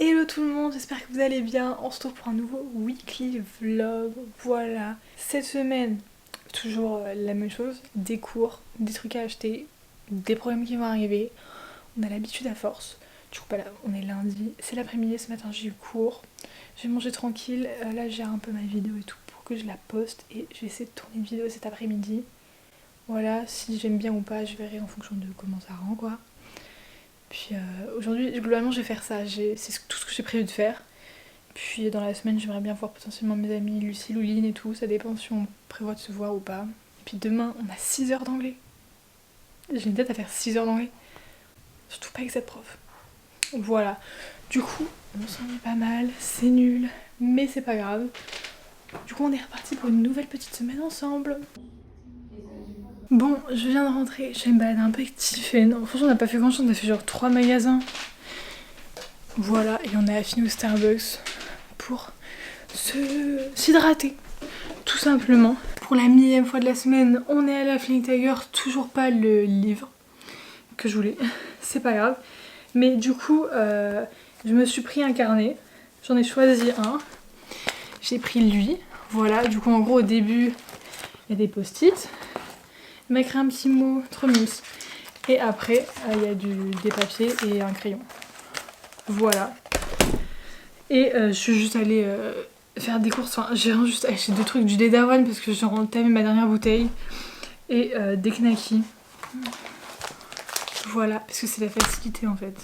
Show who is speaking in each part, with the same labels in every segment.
Speaker 1: Hello tout le monde, j'espère que vous allez bien. On se retrouve pour un nouveau weekly vlog. Voilà. Cette semaine, toujours la même chose. Des cours, des trucs à acheter, des problèmes qui vont arriver. On a l'habitude à force. Du coup, là, on est lundi. C'est l'après-midi, ce matin j'ai eu cours. J'ai mangé tranquille. Là, j'ai un peu ma vidéo et tout pour que je la poste. Et je vais essayer de tourner une vidéo cet après-midi. Voilà, si j'aime bien ou pas, je verrai en fonction de comment ça rend quoi. Puis aujourd'hui, globalement, je vais faire ça. C'est tout ce que j'ai prévu de faire. Puis dans la semaine, j'aimerais bien voir potentiellement mes amis Lucie, Louline et tout. Ça dépend si on prévoit de se voir ou pas. Et puis demain, on a 6 heures d'anglais. J'ai une tête à faire 6 heures d'anglais. Surtout pas avec cette prof. Voilà. Du coup, on s'en est pas mal. C'est nul. Mais c'est pas grave. Du coup, on est reparti pour une nouvelle petite semaine ensemble. Bon, je viens de rentrer. Je vais me balader un peu avec Tiffen. Franchement, on n'a pas fait grand chose. On a fait genre 3 magasins. Voilà, et on a fini au Starbucks pour s'hydrater, tout simplement. Pour la millième fois de la semaine, on est à la Flying Tiger, toujours pas le livre que je voulais, c'est pas grave. Mais du coup, je me suis pris un carnet, j'en ai choisi un, j'ai pris lui, voilà. Du coup, en gros, au début, il y a des post-it, il m'a écrit un petit mot, trop mignon. Et après, il y a des papiers et un crayon. Voilà. Et je suis juste allée faire des courses. Enfin, j'ai juste acheté 2 trucs, du lait d'avoine parce que j'ai entamé ma dernière bouteille. Et des knackis. Voilà, parce que c'est la facilité en fait.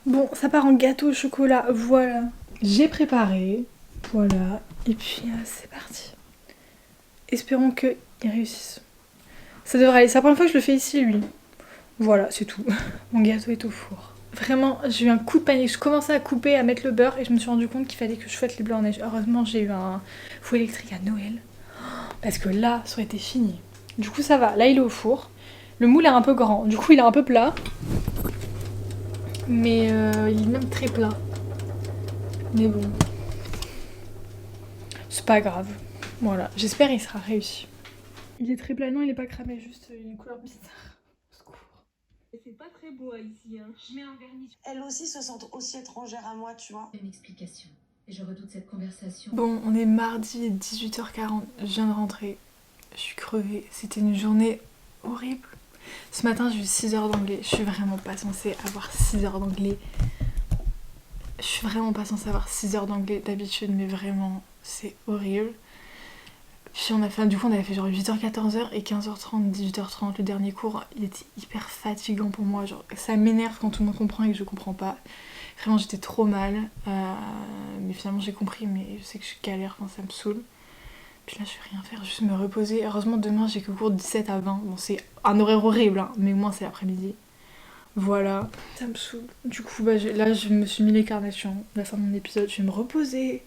Speaker 1: Bon, ça part en gâteau au chocolat, voilà. J'ai préparé, voilà. Et puis c'est parti. Espérons qu'il réussisse. Ça devrait aller, c'est la première fois que je le fais ici lui. Voilà, c'est tout. Mon gâteau est au four. Vraiment, j'ai eu un coup de panique. Je commençais à couper, à mettre le beurre et je me suis rendu compte qu'il fallait que je fouette les bleus en neige. Heureusement, j'ai eu un fouet électrique à Noël. Parce que là, ça aurait été fini. Du coup, ça va. Là, il est au four. Le moule est un peu grand. Du coup, il est un peu plat. Mais il est même très plat. Mais bon. C'est pas grave. Voilà. J'espère qu'il sera réussi. Il est très plat. Non, il est pas cramé. Juste une couleur bizarre. Au secours.
Speaker 2: C'est pas très beau ici, hein. Je mets un vernis.
Speaker 3: Elles aussi se sentent aussi étrangères à moi, tu vois.
Speaker 2: Une explication. Et je redoute cette conversation.
Speaker 1: Bon, on est mardi 18h40. Je viens de rentrer. Je suis crevée. C'était une journée horrible. Ce matin, j'ai eu 6 heures d'anglais. Je suis vraiment pas censée avoir 6 heures d'anglais. Je suis vraiment pas censée avoir 6 heures d'anglais d'habitude, mais vraiment, c'est horrible. Puis du coup, on avait fait genre 8h, 14h et 15h30, 18h30. Le dernier cours, il était hyper fatigant pour moi. Genre, ça m'énerve quand tout le monde comprend et que je comprends pas. Vraiment, j'étais trop mal. Mais finalement, j'ai compris, mais je sais que je galère quand ça me saoule. Puis là, je vais rien faire, juste me reposer. Heureusement, demain, j'ai que cours de 17 à 20. Bon, c'est un horaire horrible, hein, mais au moins, c'est l'après-midi. Voilà. Ça me saoule. Du coup, là, je me suis mis les carnations. La fin de mon épisode, je vais me reposer.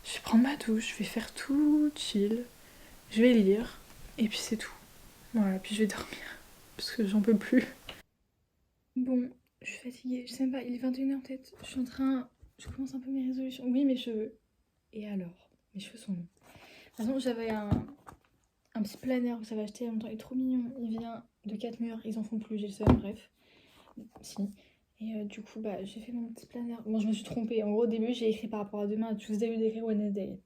Speaker 1: Je vais prendre ma douche, je vais faire tout chill. Je vais lire. Et puis, c'est tout. Voilà, puis je vais dormir. Parce que j'en peux plus. Bon, je suis fatiguée. Je sais même pas, il est 21h peut-être. Je suis en train... Je commence un peu mes résolutions. Oui, mes cheveux. Et alors? Mes cheveux sont longs. De toute façon, j'avais un petit planner que j'avais acheté il y a longtemps. Il est trop mignon. Il vient de 4 murs. Ils en font plus, j'ai le seum, bref. Si. Et du coup, j'ai fait mon petit planner. Bon, je me suis trompée. En gros, au début, j'ai écrit par rapport à demain. Tuesday, au lieu d'écrire Wednesday.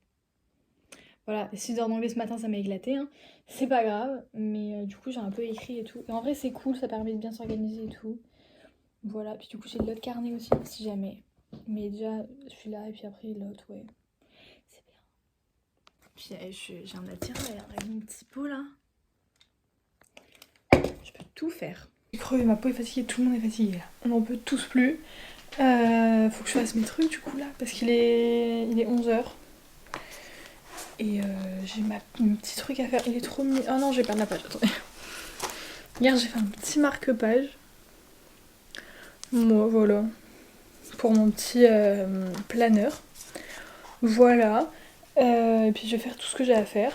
Speaker 1: Voilà, 6 heures d'anglais ce matin, ça m'a éclaté. Hein. C'est pas grave. Mais du coup, j'ai un peu écrit et tout. Et en vrai, c'est cool. Ça permet de bien s'organiser et tout. Voilà. Puis du coup, j'ai l'autre carnet aussi, si jamais. Mais déjà, celui-là. Et puis après, l'autre, ouais. C'est bien. Puis j'ai un attirail avec mon petit pot là. Je peux tout faire. J'ai crevé, ma peau est fatiguée, tout le monde est fatigué là. On n'en peut tous plus. Faut que je fasse mes trucs du coup là, parce il est 11h. Et j'ai mon petit truc à faire. Il est trop mignon. Oh non, j'ai perdu la page, attendez. Hier, j'ai fait un petit marque-page. Moi, voilà. Pour mon petit planeur. Voilà. Et puis je vais faire tout ce que j'ai à faire.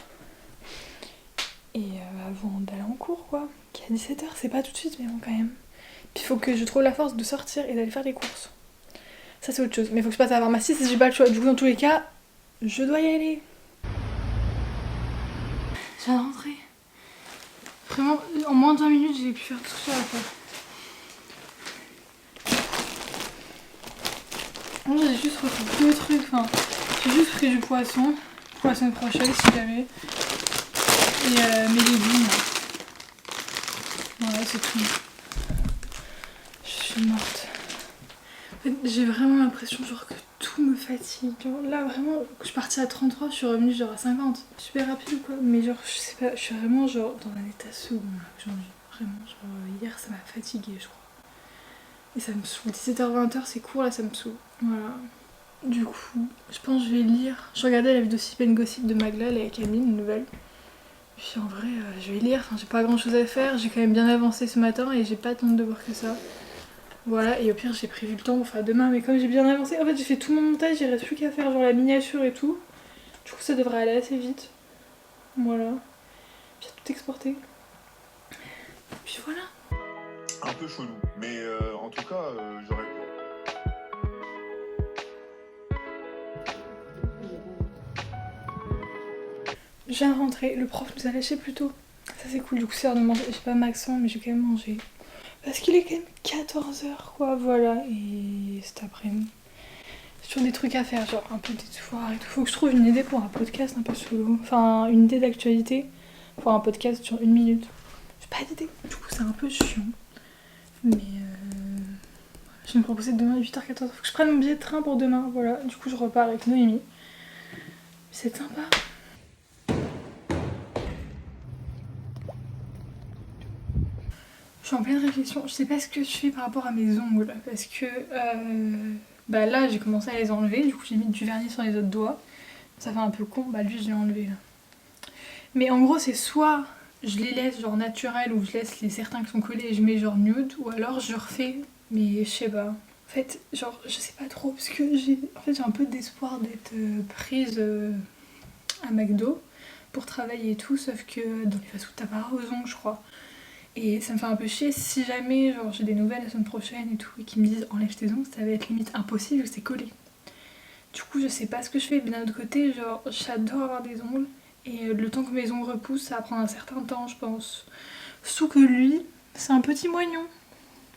Speaker 1: Et avant d'aller en cours quoi. Qui est à 17h, c'est pas tout de suite mais bon quand même. Puis il faut que je trouve la force de sortir et d'aller faire les courses. Ça c'est autre chose. Mais il faut que je passe à la pharmacie si j'ai pas le choix. Du coup dans tous les cas, je dois y aller. Je viens de rentrer. Vraiment, en moins de 20 minutes j'ai pu faire tout ce que j'ai à faire. Moi j'ai juste repris 2 trucs, enfin j'ai juste pris du poisson pour la semaine prochaine si jamais. Et mes légumes là. Voilà c'est tout. Je suis morte. En fait, j'ai vraiment l'impression genre que tout me fatigue. Genre, là vraiment, je suis partie à 33, je suis revenue genre à 50. Super rapide ou quoi, mais genre je sais pas, je suis vraiment genre dans un état second là aujourd'hui. Vraiment, genre hier ça m'a fatiguée je crois. Et ça me saoule. 17h-20h c'est court là, ça me saoule. Voilà. Du coup, je pense que je vais lire. Je regardais la vidéo Sip and Gossip de Magla, là, avec Camille, une nouvelle. Puis en vrai, je vais lire. Enfin, j'ai pas grand chose à faire. J'ai quand même bien avancé ce matin et j'ai pas tant de devoirs que ça. Voilà, et au pire, j'ai prévu le temps pour faire demain. Mais comme j'ai bien avancé, en fait, j'ai fait tout mon montage. Il reste plus qu'à faire genre la miniature et tout. Du coup, ça devrait aller assez vite. Voilà. J'ai tout exporté. Puis voilà.
Speaker 4: Un peu chelou, mais en tout cas, j'aurais.
Speaker 1: Je viens de rentrer, le prof nous a lâché plus tôt. Ça c'est cool, du coup c'est l'heure de manger. J'ai pas Maxent mais j'ai quand même mangé. Parce qu'il est quand même 14h quoi, voilà. Et cet après-midi, j'ai toujours des trucs à faire, genre un peu des devoirs et tout. Faut que je trouve une idée pour un podcast un peu solo. Enfin, une idée d'actualité pour un podcast sur 1 minute. J'ai pas d'idée, du coup c'est un peu chiant. Mais je vais me proposer demain à 8h14. Faut que je prenne mon billet de train pour demain, voilà. Du coup je repars avec Noémie. C'est sympa. Je suis en pleine réflexion, je sais pas ce que je fais par rapport à mes ongles parce que bah là j'ai commencé à les enlever, du coup j'ai mis du vernis sur les autres doigts. Ça fait un peu con, bah lui je l'ai enlevé là. Mais en gros c'est soit je les laisse genre naturels ou je laisse les certains qui sont collés et je mets genre nude ou alors je refais, mais je sais pas. En fait genre je sais pas trop parce que j'ai un peu d'espoir d'être prise à McDo pour travailler et tout, sauf que dans les fast-food t'as pas aux ongles je crois. Et ça me fait un peu chier si jamais genre j'ai des nouvelles la semaine prochaine et tout et qu'ils me disent enlève tes ongles, ça va être limite impossible vu que c'est collé. Du coup je sais pas ce que je fais, mais d'un autre côté genre j'adore avoir des ongles et le temps que mes ongles repoussent ça va prendre un certain temps je pense. Surtout que lui c'est un petit moignon.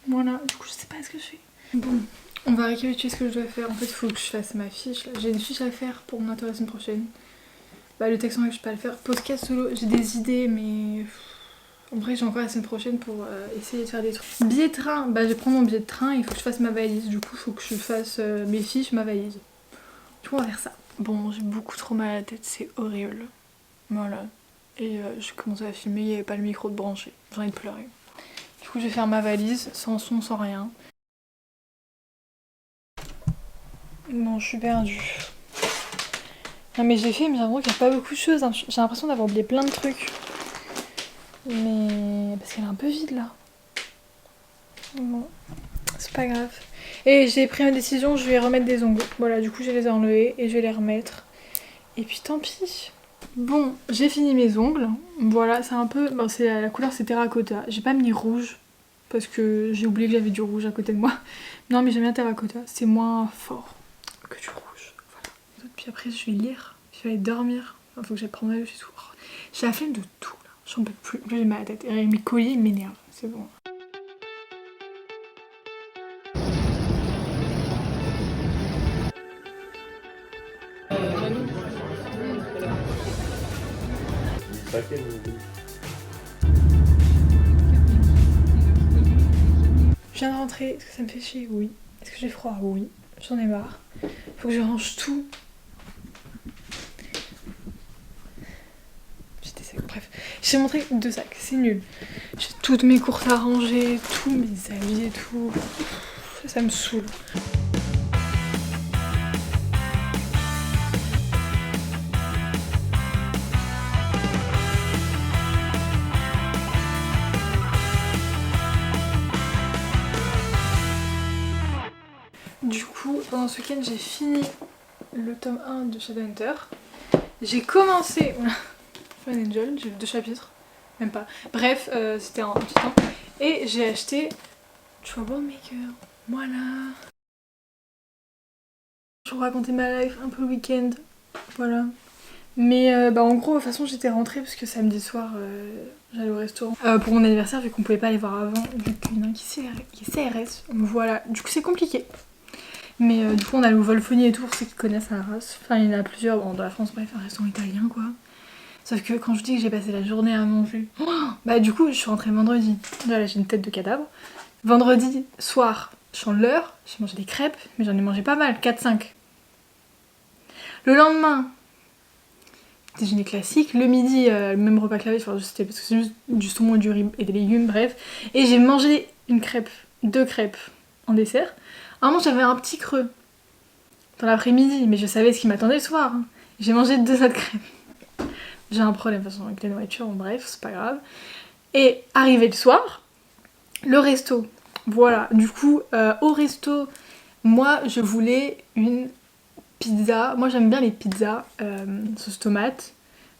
Speaker 1: Voilà, du coup je sais pas ce que je fais. Bon, on va récapituler ce que je dois faire. En fait il faut que je fasse ma fiche là. J'ai une fiche à faire pour mon interview la semaine prochaine. Bah le texte en vrai je peux pas le faire. Podcast solo, j'ai des idées mais... En vrai j'ai encore la semaine prochaine pour essayer de faire des trucs. Billet de train, bah je vais prendre mon billet de train, il faut que je fasse ma valise. Du coup il faut que je fasse mes fiches, ma valise. Du coup on va faire ça. Bon j'ai beaucoup trop mal à la tête, c'est horrible. Voilà. Et j'ai commencé à filmer, il n'y avait pas le micro de branché. J'ai envie de pleurer. Du coup je vais faire ma valise, sans son, sans rien. Bon je suis perdue. Non mais j'ai fait mais j'ai l'impression qu'il n'y a pas beaucoup de choses. Hein. J'ai l'impression d'avoir oublié plein de trucs. Mais parce qu'elle est un peu vide là. Bon, c'est pas grave. Et j'ai pris ma décision, je vais remettre des ongles. Voilà, du coup je les ai enlevés et je vais les remettre. Et puis tant pis. Bon, j'ai fini mes ongles. Voilà, c'est un peu... Bon, c'est la couleur c'est terracotta. J'ai pas mis rouge parce que j'ai oublié que j'avais du rouge à côté de moi. Non mais j'aime bien terracotta, c'est moins fort que du rouge. Voilà. Puis après je vais lire, je vais aller dormir. Enfin, faut que j'aille prendre ma douche et tout. J'ai la flemme de tout. J'en peux plus, j'ai mal à la tête. Et mes colis m'énervent, c'est bon. Je viens de rentrer, est-ce que ça me fait chier? Oui. Est-ce que j'ai froid? Oui. J'en ai marre. Faut que je range tout. Bref, j'ai montré 2 sacs, c'est nul. J'ai toutes mes courses à ranger, tous mes habits et tout. Ça me saoule. Du coup, pendant ce week-end, j'ai fini le tome 1 de Shadowhunter. J'ai commencé... Fallen Angel, j'ai vu 2 chapitres, même pas. Bref, c'était un petit temps. Et j'ai acheté Troublemaker. Voilà. Je vous racontais ma life un peu le week-end. Voilà. Mais bah en gros, de toute façon, j'étais rentrée parce que samedi soir, j'allais au restaurant pour mon anniversaire, vu qu'on pouvait pas aller voir avant, vu qu'il y en a un qui est CRS. Voilà. Du coup, c'est compliqué. Mais du coup, on allait au Volfoni et tout, pour ceux qui connaissent la race. Enfin, il y en a plusieurs, bon, dans la France, bref, un restaurant italien, quoi. Sauf que quand je dis que j'ai passé la journée à manger, bah du coup, je suis rentrée vendredi. Là, j'ai une tête de cadavre. Vendredi soir, chandeleur, j'ai mangé des crêpes, mais j'en ai mangé pas mal, 4-5. Le lendemain, déjeuner classique. Le midi, le même repas que la veille, enfin, c'était parce que c'est juste du saumon et du riz et des légumes, bref. Et j'ai mangé une crêpe, 2 crêpes en dessert. À un moment, j'avais un petit creux dans l'après-midi, mais je savais ce qui m'attendait le soir. Hein. J'ai mangé 2 autres crêpes. J'ai un problème de toute façon avec la nourriture, bon, bref, c'est pas grave. Et arrivé le soir, le resto. Voilà, du coup, au resto, moi, je voulais une pizza. Moi, j'aime bien les pizzas sauce tomate,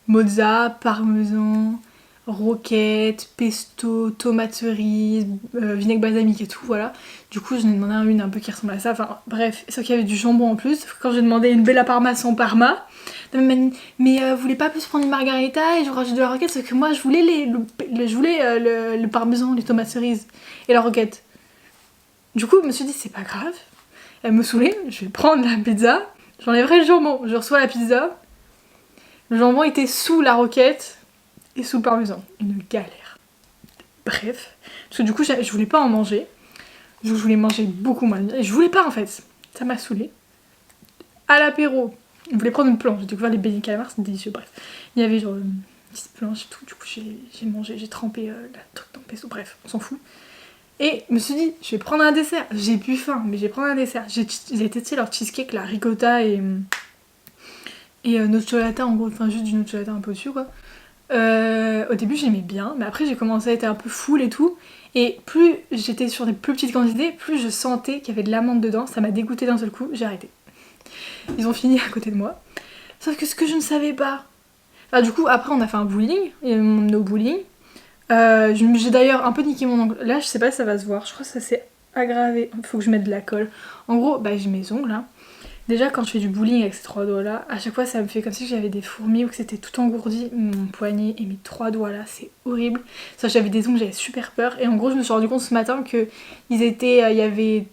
Speaker 1: mozza, parmesan, roquette, pesto, tomate cerise, vinaigre balsamique et tout, voilà. Du coup, je ai demandé une un peu qui ressemble à ça. Enfin, bref, sauf qu'il y avait du jambon en plus. Quand j'ai demandé une bella parma sans parma, mais vous voulez pas plus prendre une margarita et je rajoute de la roquette, sauf que moi, je voulais le parmesan, les tomates cerises et la roquette. Du coup, je me suis dit, c'est pas grave. Elle me saoulait, je vais prendre la pizza, j'enlèverai le jambon. Je reçois la pizza, le jambon était sous la roquette et sous le parmesan. Une galère. Bref, parce que du coup, je voulais pas en manger. Je voulais manger beaucoup moins. Et je voulais pas en fait. Ça m'a saoulée. À l'apéro, je voulais prendre une planche. J'ai découvert les beignets calamars, c'est délicieux. Bref, il y avait genre une petite planche et tout. Du coup, j'ai mangé, j'ai trempé la truc dans le pesto. Bref, on s'en fout. Et je me suis dit, je vais prendre un dessert. J'ai plus faim, mais je vais prendre un dessert. J'ai testé leur cheesecake, la ricotta et nocciolata, en gros, enfin juste du nocciolata un peu au-dessus, quoi. Au début, j'aimais bien, mais après, j'ai commencé à être un peu full et tout. Et plus j'étais sur des plus petites quantités, plus je sentais qu'il y avait de l'amande dedans. Ça m'a dégoûté d'un seul coup, j'ai arrêté. Ils ont fini à côté de moi. Sauf que ce que je ne savais pas. Enfin, du coup, après, on a fait un bowling, et on m'a emmené au bowling. J'ai d'ailleurs un peu niqué mon ongle. Là, je sais pas si ça va se voir. Je crois que ça s'est aggravé. Il faut que je mette de la colle. En gros, bah, j'ai mes ongles là. Déjà, quand je fais du bowling avec ces 3 doigts là, à chaque fois ça me fait comme si j'avais des fourmis ou que c'était tout engourdi. Mon poignet et mes 3 doigts là, c'est horrible. Ça, j'avais des ongles, j'avais super peur. Et en gros, je me suis rendu compte ce matin que il y avait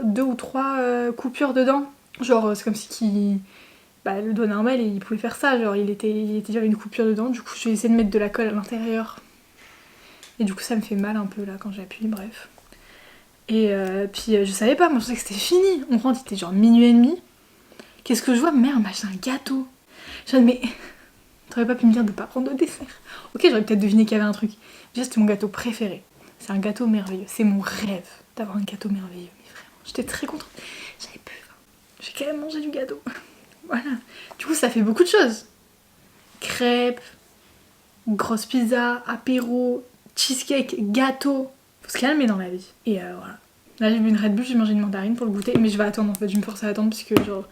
Speaker 1: 2 ou 3 coupures dedans. Genre, c'est comme si bah, le doigt normal, il pouvait faire ça. Genre, il était déjà une coupure dedans. Du coup, je vais essayer de mettre de la colle à l'intérieur. Et du coup ça me fait mal un peu là quand j'appuie, bref. Et puis je savais pas, moi je pensais que c'était fini. On rentre, il était genre minuit et demi. Qu'est-ce que je vois? Merde, m'a acheté un gâteau. Je me dis, mais t'aurais pas pu me dire de pas prendre de dessert. Ok, j'aurais peut-être deviné qu'il y avait un truc. Déjà c'était mon gâteau préféré. C'est un gâteau merveilleux. C'est mon rêve d'avoir un gâteau merveilleux. Mais vraiment, j'étais très contente. J'avais plus faim. J'ai quand même mangé du gâteau. Voilà. Du coup ça fait beaucoup de choses. Crêpes, grosse pizza, apéro, cheesecake, gâteau. Faut se calmer dans la vie. Et voilà. Là j'ai bu une Red Bull, j'ai mangé une mandarine pour le goûter. Mais je vais attendre en fait, je vais me forcer à attendre parce que genre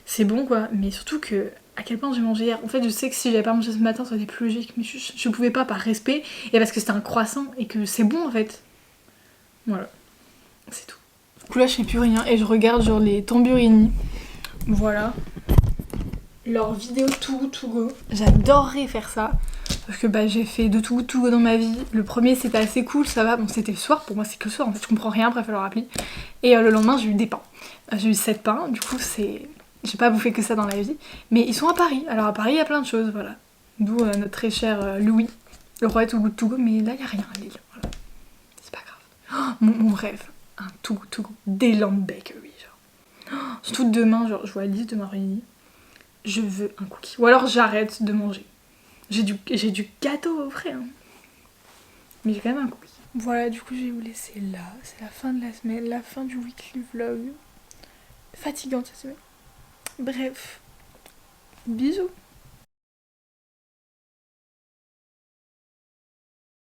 Speaker 1: c'est bon quoi. Mais surtout que à quel point j'ai mangé hier. En fait je sais que si j'avais pas mangé ce matin ça aurait été plus logique. Mais je pouvais pas par respect. Et parce que c'était un croissant et que c'est bon en fait. Voilà. C'est tout. Du coup là je fais plus rien et je regarde genre les Tamburini. Voilà. Leur vidéo Too Good To Go. J'adorerais faire ça. Parce que bah, j'ai fait de Too Good To Go dans ma vie. Le premier c'était assez cool, ça va. Bon c'était le soir, pour moi c'est que le soir en fait, je comprends rien, bref leur appli. Et le lendemain j'ai eu des pains. J'ai eu 7 pains, du coup c'est... J'ai pas bouffé que ça dans la vie. Mais ils sont à Paris, alors à Paris il y a plein de choses, voilà. D'où notre très cher Louis, le roi Too Good To Go, mais là il y a rien à Lille, voilà. C'est pas grave. Oh, mon rêve, un Too Good To Go, des Land Bakery, genre. Oh, surtout demain, genre je vois Alice demain réunie. Je veux un cookie. Ou alors j'arrête de manger. J'ai du gâteau au frais, hein. Mais j'ai quand même un cookie. Voilà, du coup je vais vous laisser là. C'est la fin de la semaine, la fin du weekly vlog. Fatigante cette semaine. Bref, bisous.